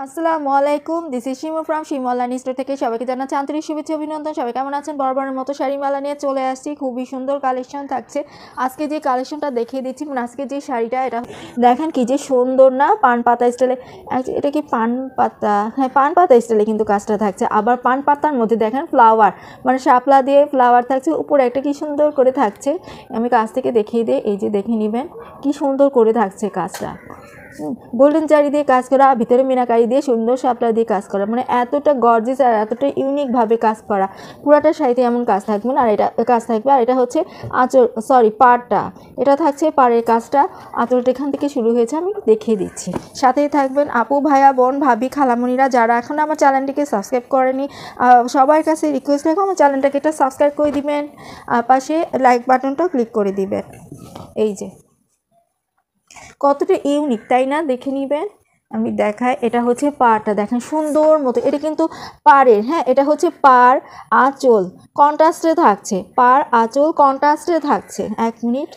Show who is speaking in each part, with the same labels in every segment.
Speaker 1: আসসালামু আলাইকুম, this is Shimu from Shimu online store থেকে সবাইকে জানাচ্ছি আন্তরিক শুভেচ্ছা অভিনন্দন। সবাই কেমন আছেন? বরাবরের মতো শাড়িমালা নিয়ে চলে আসছি। খুবই সুন্দর কালেকশন থাকছে। আজকে যে কালেকশনটা দেখিয়ে দিচ্ছি, মানে আজকে যে শাড়িটা, এটা দেখেন কি যে সুন্দর না, পান পাতা স্টাইলে। এটা কি পান পাতা? হ্যাঁ, পান পাতা স্টাইলে কিন্তু কাজটা থাকছে। আবার পান পাতার মধ্যে দেখেন ফ্লাওয়ার, মানে শাপলা দিয়ে ফ্লাওয়ার থাকছে। উপরে একটা কি সুন্দর করে থাকছে। আমি কাছ থেকে দেখিয়ে দিই, এই যে দেখে নেবেন কি সুন্দর করে থাকছে কাজটা। গোল্ডেন জারি দিয়ে কাজ করা, ভিতরে মিনাকারি দিয়ে সুন্দর শাপলা দিয়ে কাজ করা, মানে এতটা গর্জিয়াস আর এতটা ইউনিকভাবে কাজ করা। পুরাটা শাড়িতে এমন কাজ থাকবে না। আর এটা কাজ থাকবে, আর এটা হচ্ছে আঁচল, সরি পাড়টা। এটা থাকছে পাড়ের কাজটা। আঁচলটা এখান থেকে শুরু হয়েছে, আমি দেখিয়ে দিচ্ছি। সাথেই থাকবেন আপু, ভাইয়া, বোন, ভাবি, খালামণিরা যারা এখন আমার চ্যানেলটিকে সাবস্ক্রাইব করেনি, সবার কাছে রিকোয়েস্ট রাখবো আমার চ্যানেলটাকে এটা সাবস্ক্রাইব করে দিবেন, পাশে লাইক বাটনটাও ক্লিক করে দিবেন। এই যে কতটা ইউনিক, তাই না? দেখে নেবেন, আমি দেখাই। এটা হচ্ছে পাড়টা, দেখেন সুন্দর মতো। এটা কিন্তু পাড়ের, হ্যাঁ, এটা হচ্ছে পাড় আঁচল কন্ট্রাস্টে থাকছে। পাড় আঁচল কন্ট্রাস্টে থাকছে। এক মিনিট,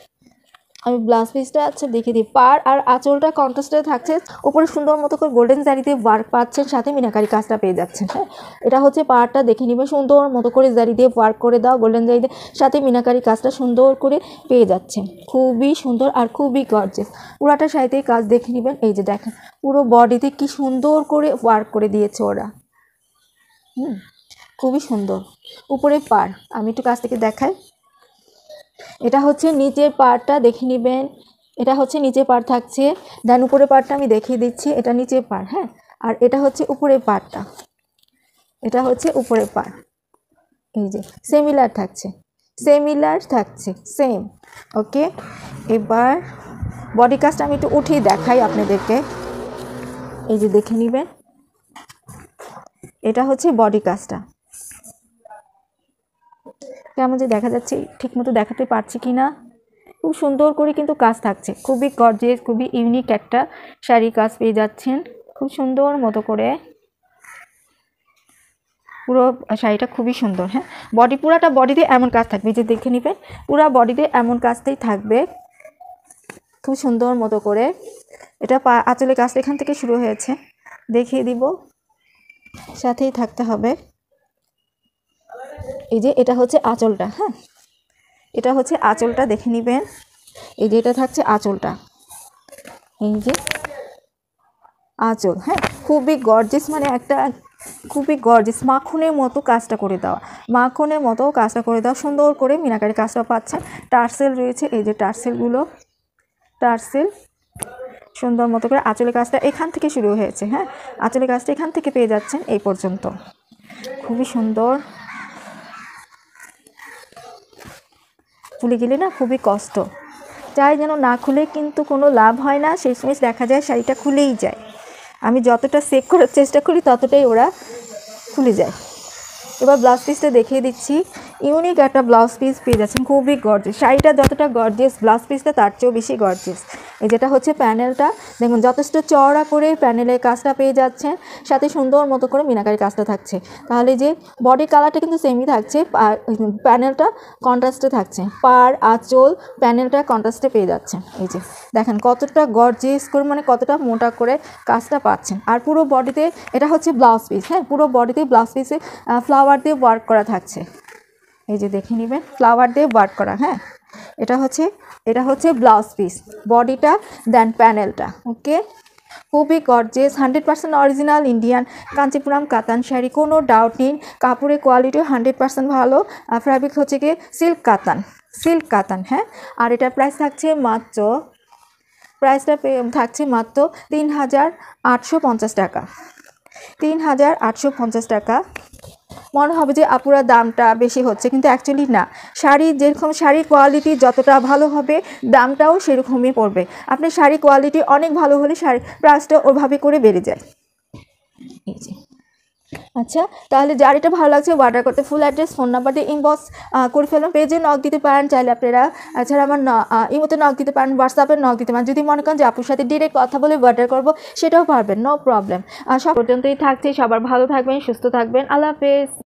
Speaker 1: আমি ব্লাউজ পিসটা দেখিয়ে দিই। পাড় আর আঁচলটা কন্ট্রাস্টে থাকছে। উপরে সুন্দর মতো করে গোল্ডেন জারিতে ওয়ার্ক পাচ্ছেন, সাথে মিনাকারি কাজটা পেয়ে যাচ্ছেন। হ্যাঁ, এটা হচ্ছে পাড়টা, দেখে নেবেন সুন্দর মতো করে জারি দিয়ে ওয়ার্ক করে দাও, গোল্ডেন জারি দিয়ে, সাথে মিনাকারি কাজটা সুন্দর করে পেয়ে যাচ্ছেন। খুবই সুন্দর আর খুবই গর্জিয়াস। পুরাটা শাড়িতেই কাজ দেখে নেবেন। এই যে দেখেন পুরো বডিতে কি সুন্দর করে ওয়ার্ক করে দিয়েছে ওরা। খুবই সুন্দর। উপরে পাড় আমি একটু কাছ থেকে দেখাই। এটা হচ্ছে নিচের পাড়টা, দেখে নেবেন। এটা হচ্ছে নিচের পাড় থাকছে। দেন উপরের পাড়টা আমি দেখিয়ে দিচ্ছি। এটা নিচের পাড়, হ্যাঁ, আর এটা হচ্ছে উপরের পাড়টা। এটা হচ্ছে উপরের পাড়। এই যে সিমিলার থাকছে, সিমিলার থাকছে, সেম। ওকে, এবার বডি কাজটা আমি একটু উঠিয়ে দেখাই আপনাদেরকে। এই যে দেখে নেবেন, এটা হচ্ছে বডি কাজটা। কেমন যে দেখা যাচ্ছে, ঠিক মতো দেখাতে পারছি কি না? খুব সুন্দর করে কিন্তু কাজ থাকছে। খুবই গর্জিয়াস, খুবই ইউনিক একটা শাড়ি কাজ পেয়ে যাচ্ছেন খুব সুন্দর মতো করে। পুরো শাড়িটা খুবই সুন্দর। হ্যাঁ, পুরাটা বডিতে এমন কাজ থাকবে, যে দেখে নেবেন পুরা বডিতে এমন কাজটাই থাকবে খুব সুন্দর মতো করে। এটা আঁচলের কাজটা এখান থেকে শুরু হয়েছে, দেখিয়ে দিব, সাথেই থাকতে হবে। এই যে এটা হচ্ছে আঁচলটা, হ্যাঁ, এটা হচ্ছে আঁচলটা, দেখে নেবেন। এই যে এটা থাকছে আঁচলটা, এই যে আঁচল। হ্যাঁ, খুবই গর্জিয়াস, মানে একটা খুবই গর্জিয়াস মাখনের মতো কাজটা করে দেওয়া, মাখনের মতো কাজটা করে দেওয়া। সুন্দর করে মিনাকারি কাজটা পাচ্ছেন। টার্সেল রয়েছে, এই যে টার্সেলগুলো, টার্সেল সুন্দর মতো করে। আঁচলের কাজটা এখান থেকে শুরু হয়েছে, হ্যাঁ, আঁচলের কাজটা এখান থেকে পেয়ে যাচ্ছেন এই পর্যন্ত। খুবই সুন্দর। খুলে গেলে না খুবই কষ্ট, চাই যেন না খুলে কিন্তু কোনো লাভ হয় না। শেষমেশ দেখা যায় শাড়িটা খুলেই যায়। আমি যতটা চেক করার চেষ্টা করি ততটাই ওরা খুলে যায়। এবার ব্লাউজ পিসটা দেখিয়ে দিচ্ছি। ইউনিক একটা ব্লাউজ পিস পেয়ে যাচ্ছেন, খুবই গর্জিয়াস। শাড়িটা যতটা গর্জিয়াস, ব্লাউজ পিসটা তার চেয়েও বেশি গর্জিয়াস। এই যেটা হচ্ছে প্যানেলটা, দেখুন যথেষ্ট চওড়া করে প্যানেলের কাজটা পেয়ে যাচ্ছেন, সাথে সুন্দর মতো করে মিনাকারি কাজটা থাকছে। তাহলে যে বডি কালারটা কিন্তু সেমই থাকছে, প্যানেলটা কন্ট্রাস্টে থাকছে। পাড় আঁচল প্যানেলটা কন্ট্রাস্টে পেয়ে যাচ্ছেন। এই যে দেখেন কতটা গর্জিয়াস করে, মানে কতটা মোটা করে কাজটা পাচ্ছেন। আর পুরো বডিতে এটা হচ্ছে ব্লাউজ পিস, হ্যাঁ, পুরো বডিতে ব্লাউজ পিসে ফ্লাওয়ার দিয়ে ওয়ার্ক করা থাকছে। এই যে দেখে নেবেন, ফ্লাওয়ার দিয়ে ওয়ার্ক করা। হ্যাঁ, এটা হচ্ছে ব্লাউজ পিস, বডিটা, দেন প্যানেলটা। ওকে, খুবই গর্জিয়াস, 100% অরিজিনাল ইন্ডিয়ান কাঞ্চিপুরম কাতান শাড়ি, কোনো ডাউট নেই। কাপড়ের কোয়ালিটিও 100% ভালো। ফ্যাব্রিক হচ্ছে কি সিল্ক কাতান, সিল্ক কাতান। হ্যাঁ, আর এটার প্রাইস থাকছে মাত্র, প্রাইসটা থাকছে মাত্র ৩,৮৫০ টাকা। ৩,৮৫০ টাকা। মনে হবে যে আপুরা দামটা বেশি হচ্ছে, কিন্তু অ্যাকচুয়ালি না। শাড়ি যেরকম, শাড়ির কোয়ালিটি যতটা ভালো হবে দামটাও সেরকমই পড়বে। আপনি শাড়ি কোয়ালিটি অনেক ভালো হলে শাড়ি প্রাইসটা ওভাবে করে বেড়ে যায়। এই যে আচ্ছা, তাহলে যার এটা ভালো লাগছে অর্ডার করতে ফুল অ্যাড্রেস, ফোন নাম্বার দিয়ে ইনবক্স করে ফেলুন। পেজে নক দিতে পারেন চাইলে আপনারা, এছাড়া আমার ইমোতে নক দিতে পারেন, হোয়াটসঅ্যাপে নক দিতে পারেন। যদি মনে করেন যে আপুর সাথে ডিরেক্ট কথা বলে অর্ডার করবো, সেটাও পারবেন, নো প্রবলেম। সব পর্যন্তই থাকছে। সবার ভালো থাকবেন, সুস্থ থাকবেন। আল্লাহ হাফেজ।